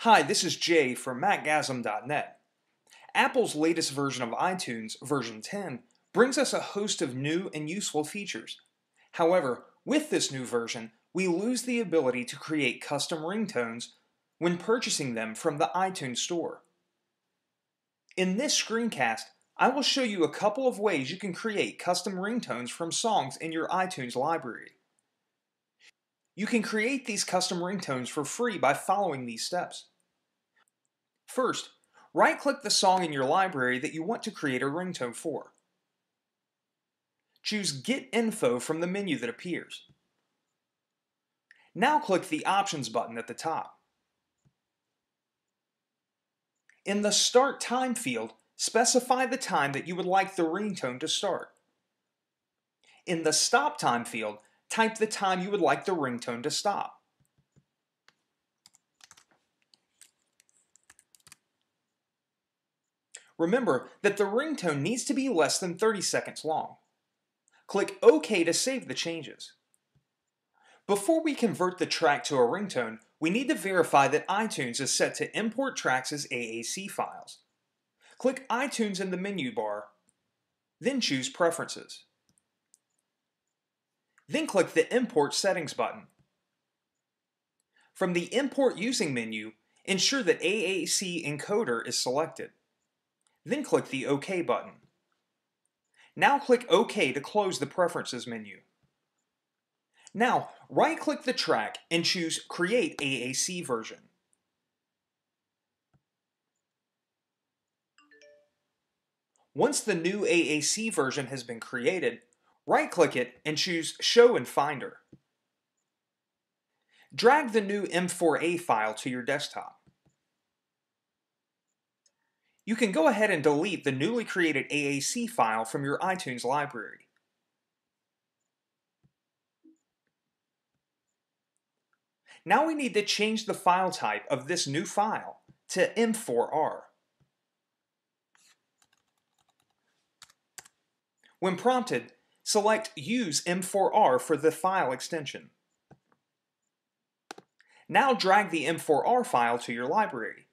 Hi, this is Jay from Macgasm.net. Apple's latest version of iTunes, version 10, brings us a host of new and useful features. However, with this new version, we lose the ability to create custom ringtones when purchasing them from the iTunes Store. In this screencast, I will show you a couple of ways you can create custom ringtones from songs in your iTunes library. You can create these custom ringtones for free by following these steps. First, right-click the song in your library that you want to create a ringtone for. Choose Get Info from the menu that appears. Now click the Options button at the top. In the Start Time field, specify the time that you would like the ringtone to start. In the Stop Time field, type the time you would like the ringtone to stop. Remember that the ringtone needs to be less than 30 seconds long. Click OK to save the changes. Before we convert the track to a ringtone, we need to verify that iTunes is set to import tracks as AAC files. Click iTunes in the menu bar, then choose Preferences. Then click the Import Settings button. From the Import Using menu, ensure that AAC Encoder is selected. Then click the OK button. Now click OK to close the Preferences menu. Now, right-click the track and choose Create AAC Version. Once the new AAC version has been created, right-click it and choose Show in Finder. Drag the new M4A file to your desktop. You can go ahead and delete the newly created AAC file from your iTunes library. Now we need to change the file type of this new file to M4R. When prompted, select Use M4R for the file extension. Now drag the M4R file to your library.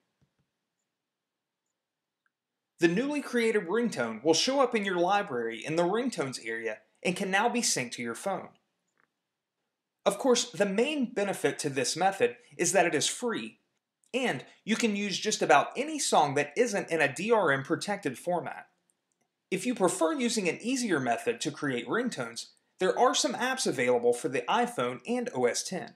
The newly created ringtone will show up in your library in the Ringtones area and can now be synced to your phone. Of course, the main benefit to this method is that it is free, and you can use just about any song that isn't in a DRM protected format. If you prefer using an easier method to create ringtones, there are some apps available for the iPhone and OS X.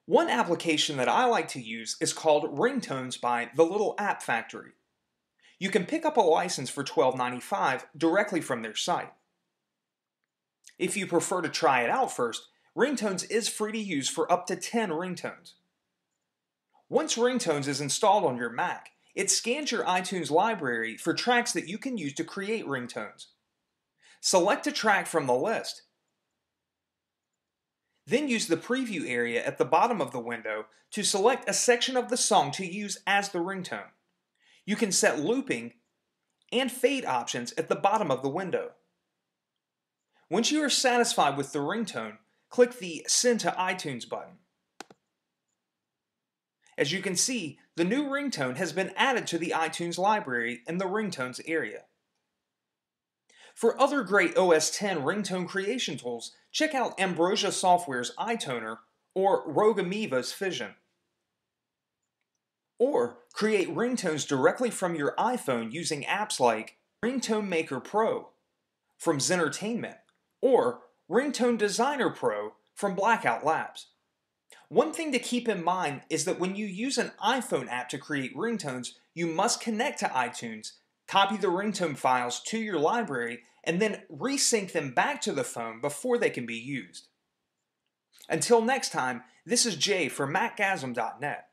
One application that I like to use is called Ringtones by The Little App Factory. You can pick up a license for $12.95 directly from their site. If you prefer to try it out first, Ringtones is free to use for up to 10 ringtones. Once Ringtones is installed on your Mac, it scans your iTunes library for tracks that you can use to create ringtones. Select a track from the list. Then use the preview area at the bottom of the window to select a section of the song to use as the ringtone. You can set looping and fade options at the bottom of the window. Once you are satisfied with the ringtone, click the Send to iTunes button. As you can see, the new ringtone has been added to the iTunes library in the Ringtones area. For other great OS X ringtone creation tools, check out Ambrosia Software's iToner or Rogue Amoeba's Fission. Or create ringtones directly from your iPhone using apps like Ringtone Maker Pro from Zentertainment or Ringtone Designer Pro from Blackout Labs. One thing to keep in mind is that when you use an iPhone app to create ringtones, you must connect to iTunes, copy the ringtone files to your library, and then resync them back to the phone before they can be used. Until next time, this is Jay for Macgasm.net.